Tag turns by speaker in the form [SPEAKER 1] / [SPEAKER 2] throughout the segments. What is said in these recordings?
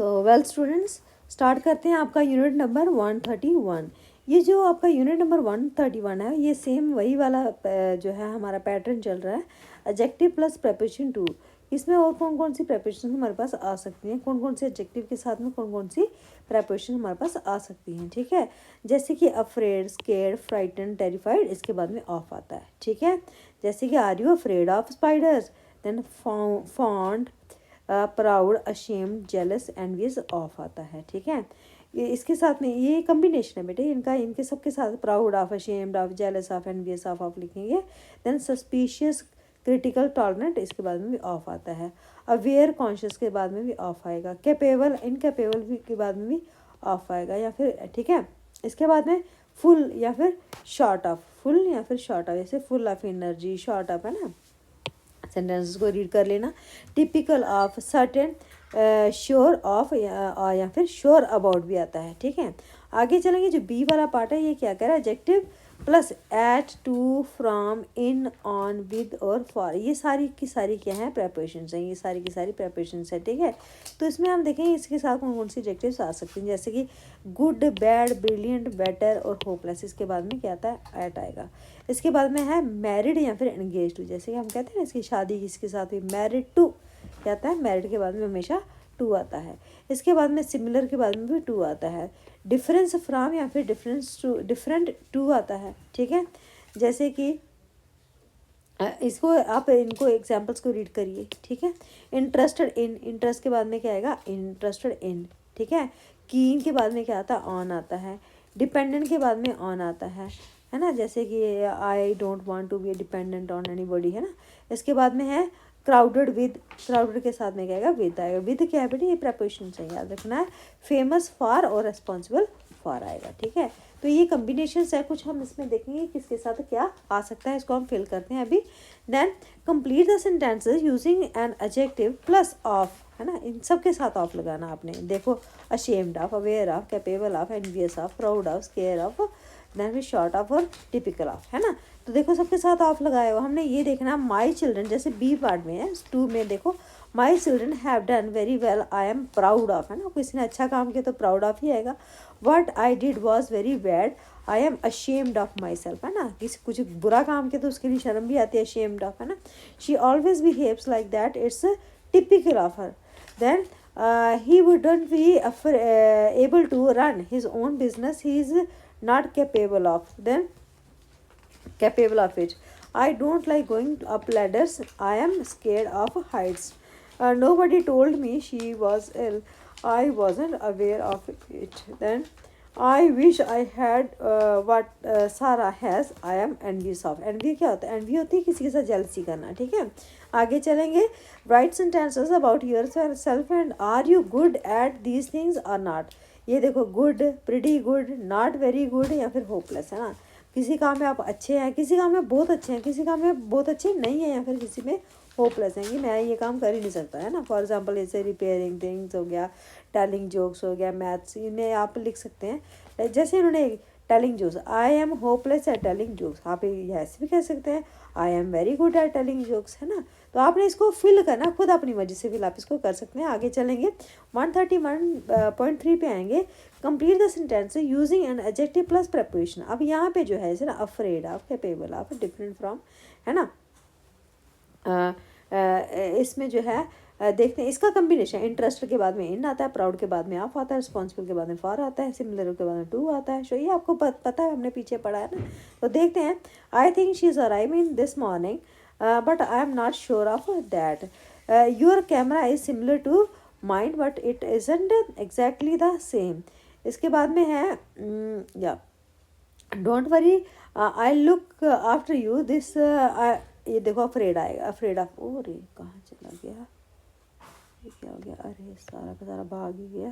[SPEAKER 1] So well students, start करते हैं आपका यूनिट नंबर 131। ये जो आपका यूनिट नंबर 131 है, ये सेम वही वाला जो है हमारा पैटर्न चल रहा है, एडजेक्टिव प्लस प्रेपोजिशन टू। इसमें और कौन कौन सी प्रेपोजिशन हमारे पास आ सकती हैं, कौन कौन से एडजेक्टिव के साथ में कौन कौन सी प्रेपोजिशन हमारे पास आ सकती हैं, ठीक है। जैसे कि अफ्रेड, स्केर्ड, फ्राइटन, टेरिफाइड, इसके बाद में ऑफ आता है, ठीक है। जैसे कि are you afraid of spiders, then fond, proud, ashamed, jealous, envious, of आता है, ठीक है। ये इसके साथ में ये कम्बिनेशन है बेटे इनका, इनके सबके साथ proud of, ashamed of, jealous of, envious of लिखेंगे। देन सस्पिशियस, क्रिटिकल, टॉलरेंट, इसके बाद में भी ऑफ आता है। अवेयर, कॉन्शियस के बाद में भी ऑफ आएगा। कैपेबल, इनकैपेबल भी के बाद में भी ऑफ आएगा, या फिर ठीक है। इसके बाद में फुल या फिर शॉर्ट ऑफ, फुल या फिर शॉर्ट ऑफ, जैसे full of energy, short of, है ना। सेंटेंसेस को रीड कर लेना। Typical of, certain, sure of, या फिर श्योर अबाउट भी आता है, ठीक है। आगे चलेंगे, जो बी वाला पार्ट है ये क्या कह रहा है, adjective plus at, to, from, in, on, with और फॉर, ये सारी की सारी क्या है, प्रेपोजिशंस हैं, ये सारी की सारी प्रेपोजिशंस हैं, ठीक है। तो इसमें हम देखेंगे इसके साथ कौन कौन सी एडजेक्टिव्स आ सकती हैं, जैसे कि गुड, बैड, ब्रिलियंट, बेटर और होपलेस, इसके बाद में क्या आता है, एट आएगा। इसके बाद में है मैरिड या फिर एंगेज टू, जैसे कि हम कहते हैं ना इसकी शादी किसके साथ हुई, मैरिड टू, क्या आता है, मैरिड के बाद में हमेशा टू आता है। इसके बाद में सिमिलर के बाद में भी टू आता है। डिफरेंस फ्रॉम या फिर डिफरेंस टू, डिफरेंट टू आता है, ठीक है। जैसे कि इसको आप इनको एग्जांपल्स को रीड करिए, ठीक है। इंटरेस्टेड इन, इंटरेस्ट के बाद में क्या आएगा, इंटरेस्टेड इन, ठीक है। कीन के बाद में क्या आता है, ऑन आता है। डिपेंडेंट के बाद में ऑन आता है ना, जैसे कि I don't want to be dependent on anybody, है ना। इसके बाद में है क्राउडेड विद, क्राउडेड के साथ में क्या आएगा, विद आएगा। विद क्या है बेटे, ये प्रेपोजिशन से याद रखना है। फेमस फॉर और रेस्पॉन्सिबल फॉर आएगा, ठीक है। तो ये कम्बिनेशन है कुछ, हम इसमें देखेंगे किसके साथ क्या आ सकता है, इसको हम फिल करते हैं अभी। Then complete the sentences using an adjective plus of, है ना, इन सब के साथ ऑफ लगाना आपने। देखो, ashamed of, aware of, capable of, envious of, proud of, scared of, then भी शॉर्ट ऑफ और टिपिकल ऑफ, है ना। तो देखो सबके साथ ऑफ लगाया हुआ हमने, ये देखना माई चिल्ड्रन, जैसे बी पार्ट में है, टू में देखो my children have done very well, I am proud of, है ना, किसी ने अच्छा काम किया तो प्राउड ऑफ ही आएगा। What I did was very bad, I am ashamed of my self, है ना, किसी कुछ बुरा काम किया तो उसके लिए शर्म भी आती है, अशेम्ड ऑफ, है ना। She always behaves like that, it's typical of her. Then he wouldn't be able to run his own business, he is not capable of, then capable of it. I don't like going up ladders, I am scared of heights. Nobody told me she was ill, I wasn't aware of it. Then I wish I had what Sarah has, I am envious of. envy क्या होता है, envy होती है किसी के साथ jealousy करना, ठीक है। आगे चलेंगे, write sentences about yourself and are you good at these things और नॉट। ये देखो, good, pretty good, not very good या फिर होपलेस, है ना। किसी काम में आप अच्छे हैं, किसी काम में बहुत अच्छे हैं, किसी काम में बहुत अच्छे नहीं हैं, या फिर किसी में होपलेस हैं कि मैं ये काम कर ही नहीं सकता, है ना। फॉर एग्जांपल जैसे रिपेयरिंग थिंग्स हो गया, टेलिंग जोक्स हो गया, मैथ्स, इन्हें आप लिख सकते हैं। जैसे इन्होंने telling jokes, I am hopeless at telling jokes, आप ऐसे भी कह सकते हैं I am very good at telling jokes, है ना। तो आपने इसको फिल करना खुद अपनी मर्जी से, फिल आप इसको कर सकते हैं। आगे चलेंगे 131.3 पे आएंगे, complete the sentence using an adjective plus preposition. अब यहाँ पे जो है जैसे ना afraid of, capable of, different from, है ना। इसमें जो है देखते हैं इसका कम्बिनेशन, इंटरेस्ट के बाद में इन आता है, प्राउड के बाद में ऑफ आता है, रिस्पॉन्सिबल के बाद में फॉर आता है, सिमिलर के बाद में टू आता है। सो ये आपको पता है, हमने पीछे पढ़ा है ना। तो देखते हैं, I think she is arrive in this morning but I am not sure of that. Your camera is similar to mind but it isn't exactly the same. इसके बाद में है या don't worry I look after you this, ये देखो afraid आएगा, afraid of, ओ रे कहाँ चला गया, ये क्या हो गया, अरे सारा का सारा भाग ही गया।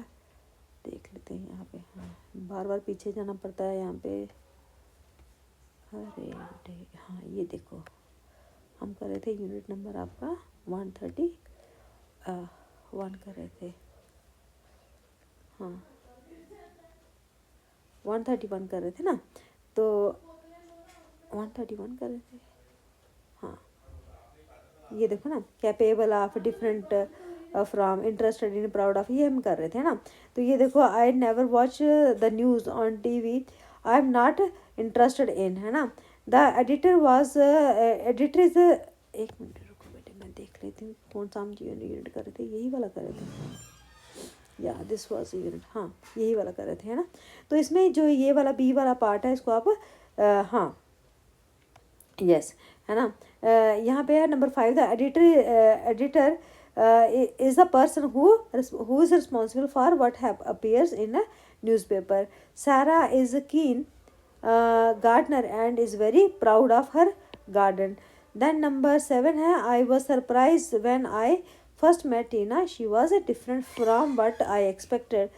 [SPEAKER 1] देख लेते हैं यहाँ पे, हाँ बार बार पीछे जाना पड़ता है यहाँ पे। अरे हाँ ये देखो, हम कर रहे थे यूनिट नंबर आपका 131 कर रहे थे, हाँ 131 कर रहे थे ना, तो 131 कर रहे थे, हाँ ये देखो ना, capable of, different from, interested in, proud of, ये हम कर रहे थे ना। तो ये देखो, I never watch the news on TV, I am not interested in, है ना। The editor was, editor is, एक मिनट रुको बेटे मैं देख लेती हूँ कौन सा हम यूनिट कर रहे थे, यही वाला कर रहे थे या दिस वॉज यूनिट, हाँ यही वाला कर रहे थे, है ना। तो इसमें जो ये वाला बी वाला पार्ट है इसको आप हाँ यस, है ना। यहाँ पे है number 5, the editor is the person who is responsible for what appears in a newspaper. Sarah is a keen gardener and is very proud of her garden. Then number 7 है, I was surprised when I first met Tina. She was different from what I expected.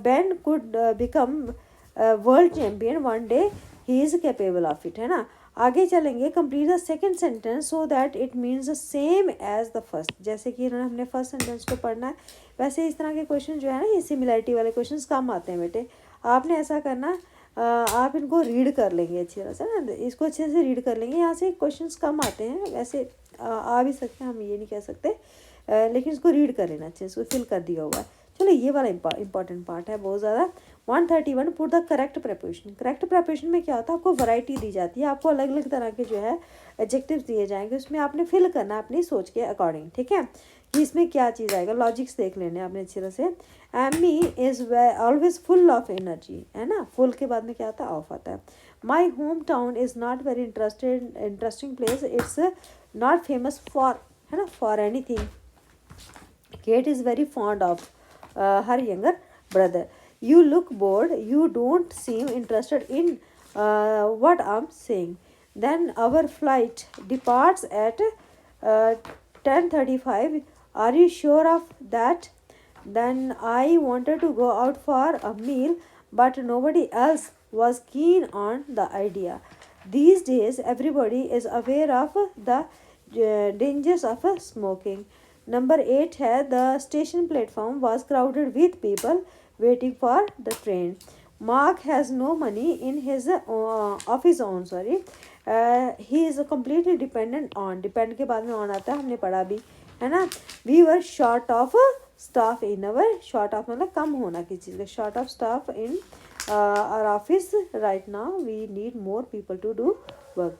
[SPEAKER 1] Ben could become world champion one day. He is capable of it, है ना। आगे चलेंगे, complete the second sentence so that it means the same as the first. जैसे कि इन्होंने हमने first sentence को पढ़ना है, वैसे इस तरह के क्वेश्चन जो है ना, ये सिमिलरिटी वाले क्वेश्चन कम आते हैं बेटे। आपने ऐसा करना, आप इनको रीड कर लेंगे अच्छी तरह से ना, इसको अच्छे से रीड कर लेंगे। यहाँ से क्वेश्चन कम आते हैं, वैसे आ भी सकते हैं, हम ये नहीं कह सकते, लेकिन इसको रीड कर लेना अच्छे से, इसको फिल कर दिया हुआ है। चलो ये वाला इंपॉर्टेंट पार्ट है बहुत ज़्यादा। 131, put the correct preposition. Correct preposition में क्या होता है, आपको वैरायटी दी जाती है, आपको अलग अलग तरह के जो है एडजेक्टिव्स दिए जाएंगे, उसमें आपने फिल करना अपनी सोच के अकॉर्डिंग, ठीक है, कि इसमें क्या चीज़ आएगा। लॉजिक्स देख लेने आपने अच्छी तरह से। Amy is always full of energy, है ना, फुल के बाद में क्या आता है, ऑफ आता है। My home town is not very interesting place, it's not famous for, है ना, for any thing. Kate is very fond of her younger brother. You look bored. You don't seem interested in what I'm saying. Then our flight departs at 10:35. Are you sure of that? Then I wanted to go out for a meal, but nobody else was keen on the idea. These days, everybody is aware of the dangers of smoking. Number 8 है, the station platform was crowded with people waiting for the train. Mark has no money in his of his own, sorry, he is completely dependent on, depend के बाद में on आता है, हमने पढ़ा भी, है ना। We were short of staff in our, short of मतलब कम होना किसी चीज़ का, short of staff in our office right now, we need more people to do work.